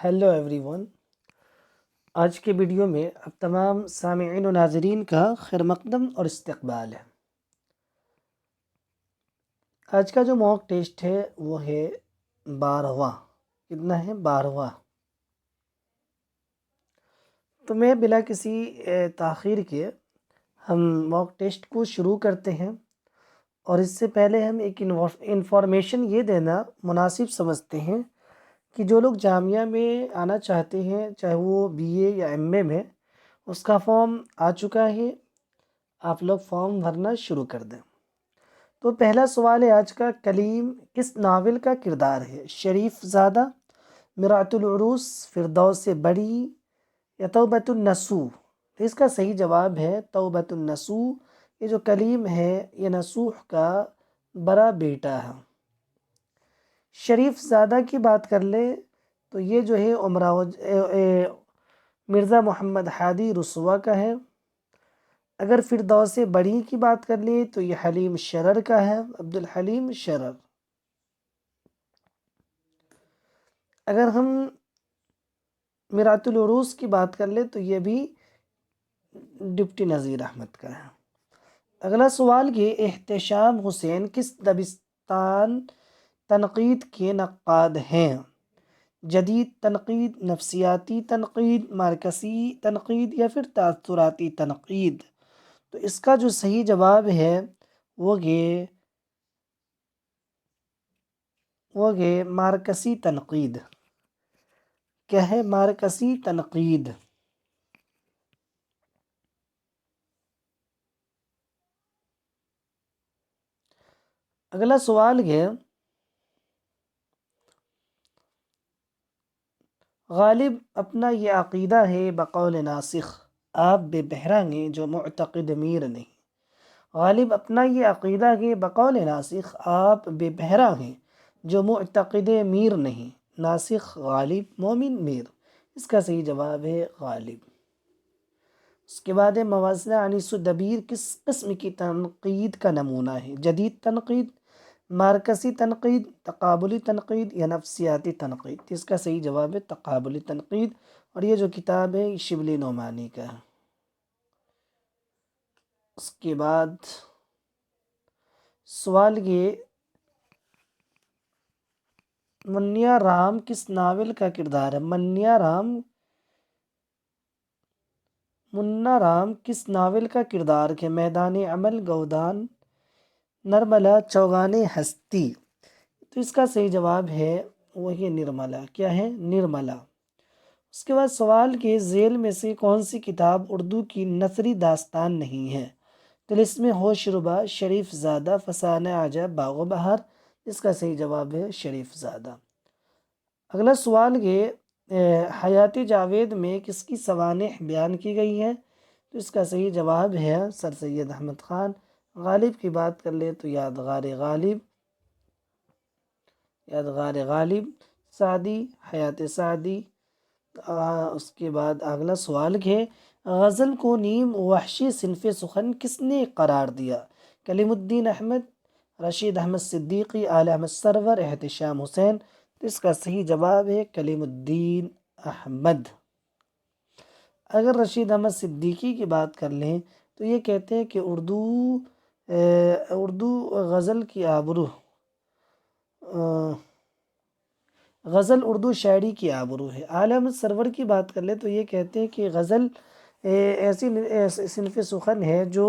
Hello every one, آج کے video میں اب تمام سامعین و ناظرین کا خیر مقدم اور استقبال ہے۔ آج کا جو موک ٹیسٹ ہے وہ ہے 12واں۔ کتنا ہے؟ 12واں۔ تو میں بلا کسی تاخیر کے ہم موک ٹیسٹ کو شروع کرتے ہیں، اور اس سے پہلے ہم ایک انفارمیشن یہ دینا مناسب سمجھتے ہیں کہ جو لوگ جامعہ میں آنا چاہتے ہیں، چاہے وہ بی اے یا ایم اے میں، اس کا فارم آ چکا ہے، آپ لوگ فارم بھرنا شروع کر دیں۔ تو پہلا سوال ہے آج کا، کلیم کس ناول کا کردار ہے؟ شریف زادہ، مرآت العروس، فردوس بری یا توبۃ النصوح؟ تو اس کا صحیح جواب ہے توبۃ النصوح۔ یہ جو کلیم ہے یہ نصوح کا بڑا بیٹا ہے۔ شریف زادہ کی بات کر لیں تو یہ جو ہے مرزا محمد ہادی رسوا کا ہے۔ اگر فردوس بری کی بات کر لیں تو یہ حلیم شرر کا ہے، عبدالحلیم شرر۔ اگر ہم مرآت العروس کی بات کر لیں تو یہ بھی ڈپٹی نذیر احمد کا ہے۔ اگلا سوال یہ، احتشام حسین کس دبستان تنقید کے نقاد ہیں؟ جدید تنقید، نفسیاتی تنقید، مارکسی تنقید یا پھر تاثراتی تنقید؟ تو اس کا جو صحیح جواب ہے وہ مارکسی تنقید۔ کیا ہے؟ مارکسی تنقید۔ اگلا سوال ہے، غالب اپنا یہ عقیدہ ہے بقول ناسخ آپ بے بہرانگے جو معتقد میر نہیں۔ غالب اپنا یہ عقیدہ ہے بقول ناسخ آپ بے بہرا ہیں جو معتقد میر نہیں۔ ناسخ غالب، مومن میر۔ اس کا صحیح جواب ہے غالب۔ اس کے بعد ہے، موازنہ انیس الدبیر کس قسم کی تنقید کا نمونہ ہے؟ جدید تنقید، مارکسی تنقید، تقابلی تنقید یا نفسیاتی تنقید؟ اس کا صحیح جواب ہے تقابلی تنقید، اور یہ جو کتاب ہے یہ شبلی نعمانی کا ہے۔ اس کے بعد سوال یہ، منیا رام کس ناول کا کردار ہے؟ منا رام کس ناول کا کردار ہے؟ میدان عمل، گودان، نرملا، چوگان ہستی؟ تو اس کا صحیح جواب ہے وہی نرملا۔ کیا ہے؟ نرملا۔ اس کے بعد سوال کے ذیل میں سے کون سی کتاب اردو کی نثری داستان نہیں ہے؟ طلسم ہوش ربا، شریف زادہ، فسانہ عجب، باغ و بہار؟ اس کا صحیح جواب ہے شریف زادہ۔ اگلا سوال یہ، حیات جاوید میں کس کی سوانح بیان کی گئی ہیں؟ تو اس کا صحیح جواب ہے سر سید احمد خان۔ غالب کی بات کر لیں تو یادگار غالب، سعدی، حیات سعدی۔ اس کے بعد اگلا سوال ہے، غزل کو نیم وحشی صنف سخن کس نے قرار دیا؟ کلیم الدین احمد، رشید احمد صدیقی، آل احمد سرور، احتشام حسین؟ تو اس کا صحیح جواب ہے کلیم الدین احمد۔ اگر رشید احمد صدیقی کی بات کر لیں تو یہ کہتے ہیں کہ اردو غزل کی آبرو، غزل اردو شاعری کی آبرو ہے۔ آل احمد سرور کی بات کر لیں تو یہ کہتے ہیں کہ غزل ایسی صنف سخن ہے جو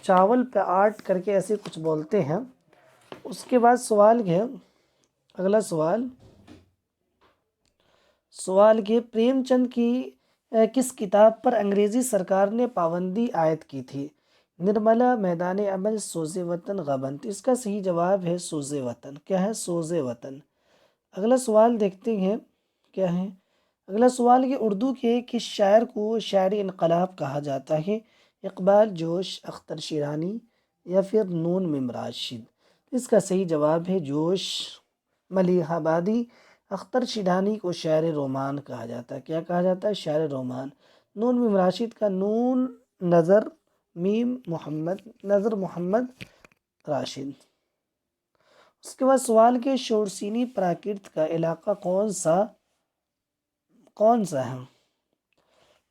چاول پہ آرٹ کر کے ایسے کچھ بولتے ہیں۔ اس کے بعد سوال ہے، اگلا سوال کے، پریم چند کی کس کتاب پر انگریزی سرکار نے پابندی عائد کی تھی؟ نرملا، میدان عمل، سوز وطن، غبن؟ اس کا صحیح جواب ہے سوز وطن۔ کیا ہے؟ سوز وطن۔ اگلا سوال دیکھتے ہیں کیا ہے۔ اگلا سوال یہ، اردو کے کس شاعر کو شاعر انقلاب کہا جاتا ہے؟ اقبال، جوش، اختر شیرانی یا پھر نون میم راشد؟ اس کا صحیح جواب ہے جوش۔ ملیح آبادی، اختر شیرانی کو شاعر رومان کہا جاتا ہے۔ کیا کہا جاتا ہے؟ شاعر رومان۔ نون میم راشد کا نون نظر میم محمد راشد۔ اس کے بعد سوال کے، شورسینی پراکرت کا علاقہ کون سا کون سا ہے؟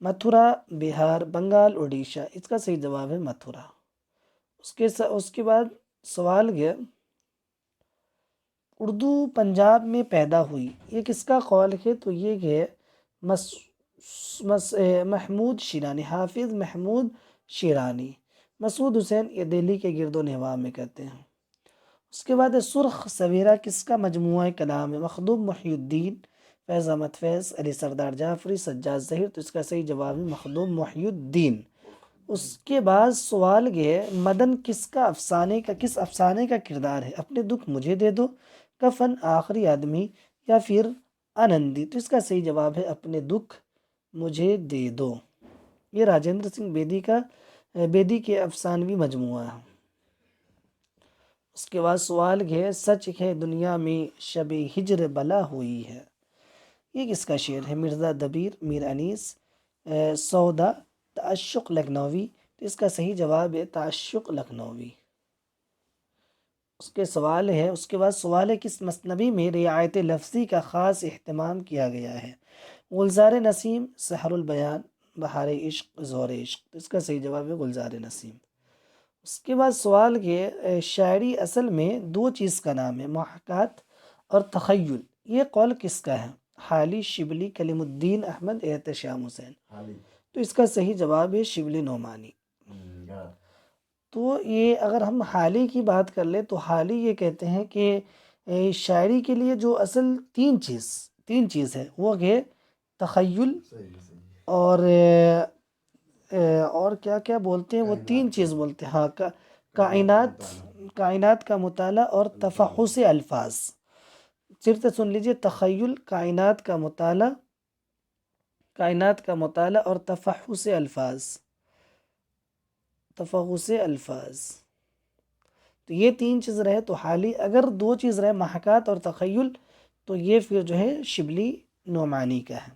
متھرا، بہار، بنگال، اڑیسہ۔ اس کا صحیح جواب ہے متھرا۔ اس کے بعد سوال گیا، اردو پنجاب میں پیدا ہوئی، یہ کس کا قول ہے؟ تو یہ ہے محمود شیرانی، حافظ محمود شیرانی۔ مسعود حسین یہ دہلی کے گرد و نواح میں کہتے ہیں۔ اس کے بعد سرخ سویرا کس کا مجموعہ کلام ہے؟ مخدوم محی الدین، فیض احمد فیض، علی سردار جعفری، سجاد ظہیر۔ تو اس کا صحیح جواب ہے مخدوم محی الدین۔ اس کے بعد سوال یہ، مدن کس افسانے کا کردار ہے؟ اپنے دکھ مجھے دے دو، کفن، آخری آدمی، یا پھر آنندی۔ تو اس کا صحیح جواب ہے اپنے دکھ مجھے دے دو۔ یہ راجندر سنگھ بیدی کے افسانوی مجموعہ ہے۔ اس کے بعد سوال ہے، سچ ہے دنیا میں شب ہجر بلا ہوئی ہے، یہ کس کا شعر ہے؟ مرزا دبیر، میر انیس، سودا، تعشق لکھنوی۔ تو اس کا صحیح جواب ہے تعشق لکھنوی۔ اس کے بعد سوال ہے، کس مثنوی میں رعایت لفظی کا خاص اہتمام کیا گیا ہے؟ گلزار نسیم، سحر البیان، بہار عشق، زور عشق۔ تو اس کا صحیح جواب ہے گلزار نسیم۔ اس کے بعد سوال یہ، شاعری اصل میں دو چیز کا نام ہے، محاکات اور تخیل، یہ قول کس کا ہے؟ حالی، شبلی، کلیم الدین احمد، احتشام حسین۔ تو اس کا صحیح جواب ہے شبلی نعمانی۔ تو یہ اگر ہم حالی کی بات کر لیں تو حالی یہ کہتے ہیں کہ شاعری کے لیے جو اصل تین چیز ہے وہ ہے تخیل، اور کیا کیا بولتے ہیں وہ تین چیز بولتے ہیں، ہاں، کائنات کا مطالعہ اور تفحص الفاظ۔ پھر سے سن لیجئے، تخیل، کائنات کا مطالعہ اور تفحص الفاظ۔ تو یہ تین چیز رہے تو حالی، اگر دو چیز رہے محاکات اور تخیل تو یہ پھر جو ہے شبلی نعمانی کا ہے۔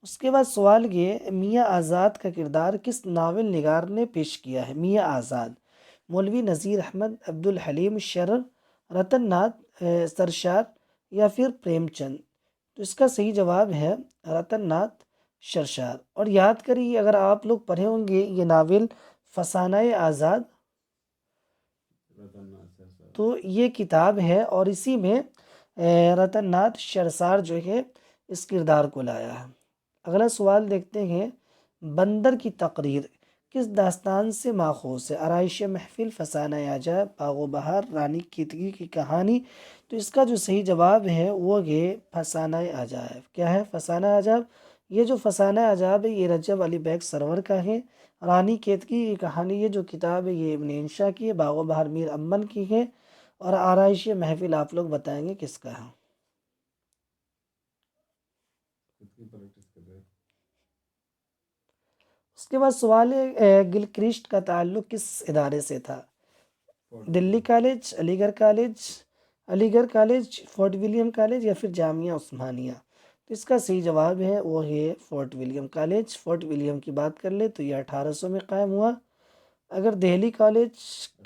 اس کے بعد سوال یہ، میاں آزاد کا کردار کس ناول نگار نے پیش کیا ہے؟ میاں آزاد، مولوی نذیر احمد، عبد الحلیم شرر، رتن ناتھ سرشار، یا پھر پریم چند۔ تو اس کا صحیح جواب ہے رتن ناتھ سرشار۔ اور یاد کریے، اگر آپ لوگ پڑھے ہوں گے یہ ناول فسانہ آزاد، تو یہ کتاب ہے اور اسی میں رتن ناتھ سرشار جو ہے اس کردار کو لایا ہے۔ اگلا سوال دیکھتے ہیں، بندر کی تقریر کس داستان سے ماخوذ ہے؟ آرائش محفل، فسانہ عجائب، باغ و بہار، رانی کیتکی کی کہانی۔ تو اس کا جو صحیح جواب ہے وہ ہے فسانہ عجائب۔ کیا ہے فسانہ عجائب؟ یہ جو فسانہ عجائب ہے یہ رجب علی بیگ سرور کا ہے۔ رانی کیتکی کی کہانی، یہ جو کتاب ہے یہ ابن انشا کی ہے۔ باغ و بہار میر امن کی ہے، اور آرائش محفل آپ لوگ بتائیں گے کس کا ہے۔ اس کے بعد سوال ہے، گلکرسٹ کا تعلق کس ادارے سے تھا؟ دلی کالج، علی گڑھ کالج، فورٹ ولیم کالج، یا پھر جامعہ عثمانیہ۔ تو اس کا صحیح جواب ہے وہ ہے Fort William College. Fort William کی بات کر لے تو یہ 1800 میں قائم ہوا۔ اگر دہلی کالج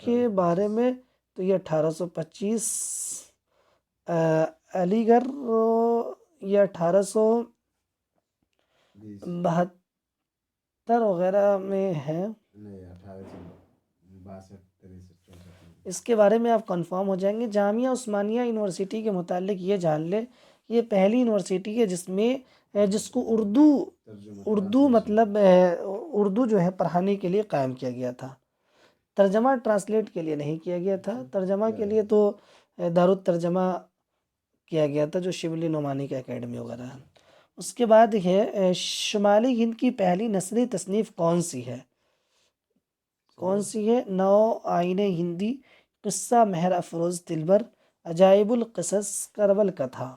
کے بارے میں تو یہ 1825، علی گڑھ یہ 1872 وغیرہ میں ہے۔ اس کے بارے میں آپ کنفرم ہو جائیں گے۔ جامعہ عثمانیہ یونیورسٹی کے متعلق یہ جان لے، یہ پہلی یونیورسٹی ہے جس کو اردو مطلب اردو جو ہے پڑھانے کے لیے قائم کیا گیا تھا۔ ترجمہ ٹرانسلیٹ کے لیے نہیں کیا گیا تھا، ترجمہ کے لیے تو دارالترجمہ کیا گیا تھا جو شبلی نعمانی کا اکیڈمی وغیرہ ہے۔ اس کے بعد ہے، شمالی ہند کی پہلی نثری تصنیف کون سی ہے؟ نو آئین ہندی، قصہ مہر افروز دلبر، عجائب القصص، کربل کتھا۔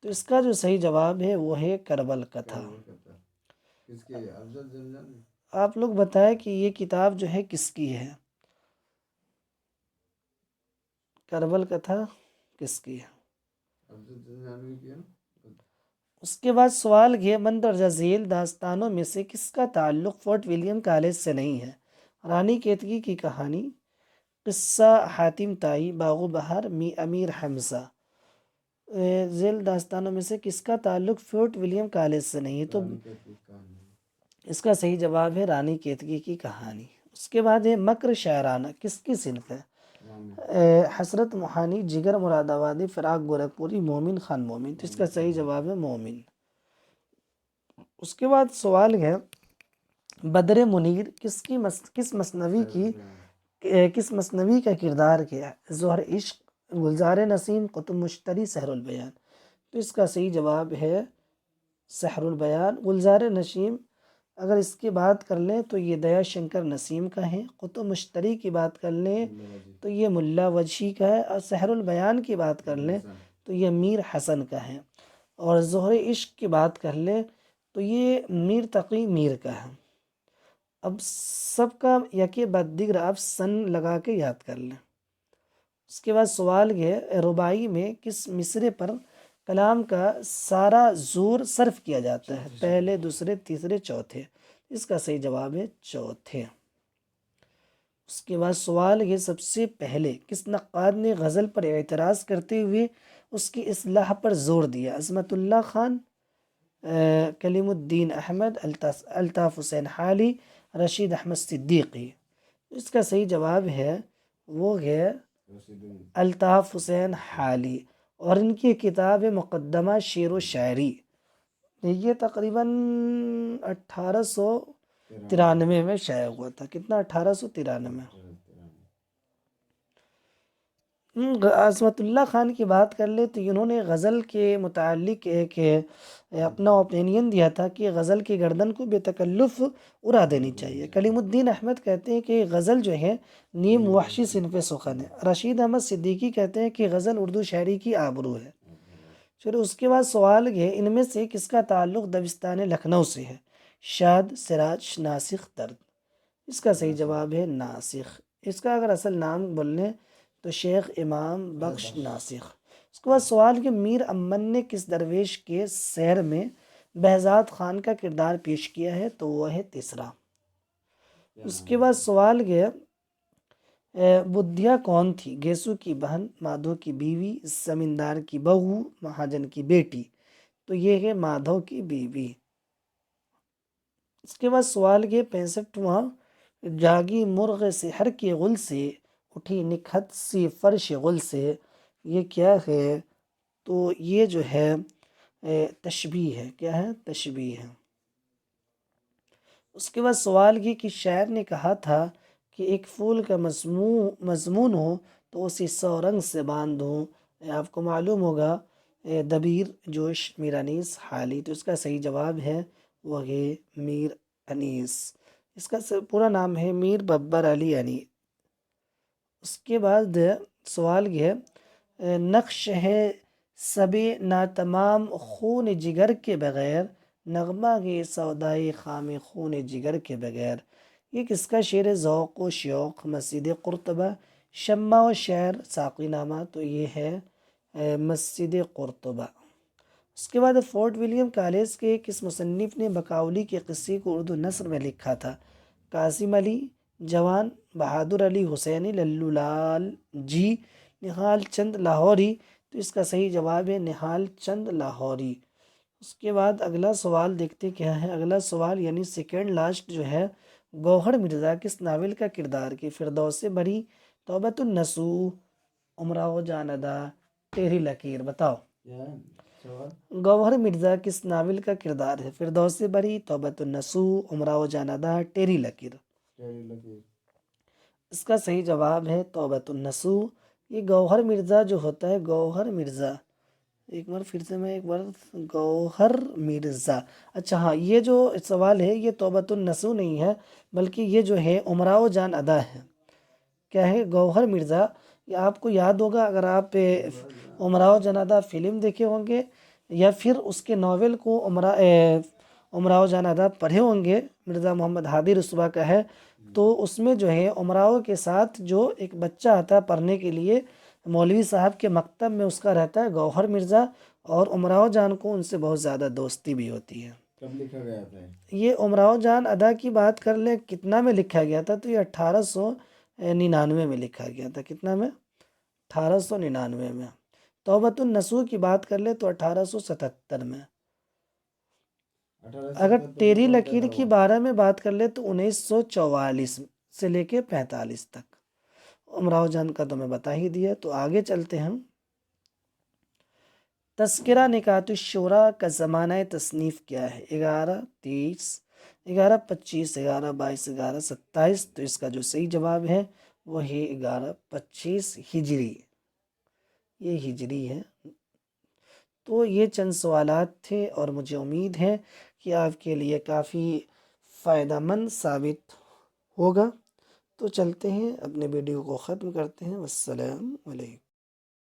تو اس کا جو صحیح جواب ہے وہ ہے کربل کتھا۔ آپ لوگ بتائیں کہ یہ کتاب جو ہے کس کی ہے؟ کربل کتھا کس کی ہے؟ اس کے بعد سوال یہ، مندرجہ ذیل داستانوں میں سے کس کا تعلق فورٹ ولیم کالج سے نہیں ہے؟ رانی کیتکی کی کہانی، قصہ حاتم طائی، باغ و بہار، امیر حمزہ۔ ذیل داستانوں میں سے کس کا تعلق فورٹ ولیم کالج سے نہیں ہے؟ تو اس کا صحیح جواب ہے رانی کیتکی کی کہانی۔ اس کے بعد ہے مکر شاعرانہ کس کی صنف ہے؟ حسرت موہانی، جگر مراد آبادی، فراق گورکھپوری، مومن خان مومن۔ تو اس کا صحیح جواب ہے مومن۔ اس کے بعد سوال ہے بدر منیر کس مثنوی کا کردار کیا ہے؟ ظہر عشق، گلزار نسیم، قطب مشتری، سحر البیان۔ تو اس کا صحیح جواب ہے سحر البیان۔ گلزار نسیم اگر اس کی بات کر لیں تو یہ دیا شنکر نسیم کا ہے، قطب مشتری کی بات کر لیں تو یہ ملا وجہی کا ہے، اور سحر البیان کی بات کر لیں تو یہ میر حسن کا ہے، اور ظہر عشق کی بات کر لیں تو یہ میر تقی میر کا ہے۔ اب سب کا یکے بعد دیگر آپ سن لگا کے یاد کر لیں۔ اس کے بعد سوال یہ رباعی میں کس مصرے پر کلام کا سارا زور صرف کیا جاتا ہے؟ پہلے، دوسرے، تیسرے، چوتھے۔ اس کا صحیح جواب ہے چوتھے۔ اس کے بعد سوال یہ سب سے پہلے کس نقاد نے غزل پر اعتراض کرتے ہوئے اس کی اصلاح پر زور دیا؟ عظمت اللہ خان، کلیم الدین احمد، الطاف حسین حالی، رشید احمد صدیقی۔ اس کا صحیح جواب ہے وہ ہے الطاف حسین حالی، اور ان کی کتاب مقدمہ شعر و شاعری، یہ تقریباً 1893 میں شائع ہوا تھا۔ کتنا؟ 1893۔ عظمت اللہ خان کی بات کر لے تو انہوں نے غزل کے متعلق ایک اپنا اوپینین دیا تھا کہ غزل کی گردن کو بے تکلف اڑا دینی چاہیے۔ کلیم الدین احمد کہتے ہیں کہ غزل جو ہے نیم وحشی صنف سخن ہے۔ رشید احمد صدیقی کہتے ہیں کہ غزل اردو شاعری کی آبرو ہے۔ پھر اس کے بعد سوال ہے ان میں سے کس کا تعلق دبستان لکھنؤ سے ہے؟ شاد، سراج، ناسخ، درد۔ اس کا صحیح جواب ہے ناسخ۔ اس کا اگر اصل نام بولنے تو شیخ امام بخش ناسخ۔ اس کے بعد سوال کہ میر امن نے کس درویش کے سیر میں بہزاد خان کا کردار پیش کیا ہے؟ تو وہ ہے تیسرا۔ اس کے بعد سوال کہ بدھیا کون تھی؟ گیسو کی بہن، مادھو کی بیوی، زمیندار کی بہو، مہاجن کی بیٹی۔ تو یہ ہے مادھو کی بیوی۔ اس کے بعد سوال یہ 65واں جاگی مرغ سحر کے غل سے اٹھی نکھت سی فرش غل سے، یہ کیا ہے؟ تو یہ جو ہے تشبیہ ہے۔ کیا ہے؟ تشبیہ ہے۔ اس کے بعد سوال یہ کہ شاعر نے کہا تھا کہ ایک پھول کا مضمون ہو تو اسے 100 رنگ سے باندھوں۔ آپ کو معلوم ہوگا دبیر جوش میر انیس حالی۔ تو اس کا صحیح جواب ہے وہ ہے میر انیس۔ اس کا پورا نام ہے میر ببر علی انی۔ اس کے بعد سوال یہ ہے نقش ہے سب ناتمام خون جگر کے بغیر، نغمہ گے سودائے خام خون جگر کے بغیر۔ یہ کس کا شعر ہے؟ ذوق و شوق، مسجد قرطبہ، شمع و شعر، ساقی نامہ۔ تو یہ ہے مسجد قرطبہ۔ اس کے بعد فورٹ ولیم کالج کے کس مصنف نے بقاؤلی کے قصے کو اردو نثر میں لکھا تھا؟ قاسم علی جوان، بہادر علی حسینی، للو لال جی، نہال چند لاہوری۔ تو اس کا صحیح جواب ہے نہال چند لاہوری۔ اس کے بعد اگلا سوال دیکھتے کیا ہے۔ اگلا سوال یعنی سیکنڈ لاسٹ جو ہے گوہر مرزا کس ناول کا کردار کی؟ فردوس بری، توبۃ النصوح، امراؤ جاندہ، ٹیڑھی لکیر۔ بتاؤ گوہر مرزا کس ناول کا کردار ہے؟ فردوس بری، توبۃ النصوح، امراؤ جاندہ، ٹیڑھی لکیر۔ اس کا صحیح جواب ہے توبۃ النصوح۔ یہ گوہر مرزا جو ہوتا ہے، گوہر مرزا، ایک بار پھر سے گوہر مرزا، اچھا ہاں، یہ جو سوال ہے یہ توبۃ النصوح نہیں ہے بلکہ یہ جو ہے امراؤ جان ادا ہے۔ کیا ہے؟ گوہر مرزا۔ یہ آپ کو یاد ہوگا اگر آپ امراؤ جان ادا فلم دیکھے ہوں گے یا پھر اس کے ناول کو امراؤ جان ادا پڑھے ہوں گے، مرزا محمد ہادی رسوا کا ہے، تو اس میں جو ہے امراؤ کے ساتھ جو ایک بچہ آتا ہے پڑھنے کے لیے مولوی صاحب کے مکتب میں، اس کا رہتا ہے گوہر مرزا، اور امراؤ جان کو ان سے بہت زیادہ دوستی بھی ہوتی ہے۔ کب لکھا گیا تھا یہ امراؤ جان ادا کی بات کر لیں کتنا میں لکھا گیا تھا؟ تو یہ 1899 میں لکھا گیا تھا۔ کتنا میں؟ 1899 میں۔ توبۃ النصوح کی بات کر لے تو 1877 میں، اگر تیری لکیر کی 12 میں بات کر لے تو 1944 سے لے کے 45 تک۔ امراؤ جان کا تو میں بتا ہی دیا، تو آگے چلتے ہیں۔ تذکرہ نکات الشورا کا زمانہ تصنیف کیا ہے؟ 1123، 1125، 1122، 1127، تو اس کا جو صحیح جواب ہے وہ ہے 1125 ہجری، یہ ہجری ہے۔ تو یہ چند سوالات تھے اور مجھے امید ہے کہ آپ کے لیے کافی فائدہ مند ثابت ہوگا۔ تو چلتے ہیں، اپنے ویڈیو کو ختم کرتے ہیں۔ والسلام علیکم۔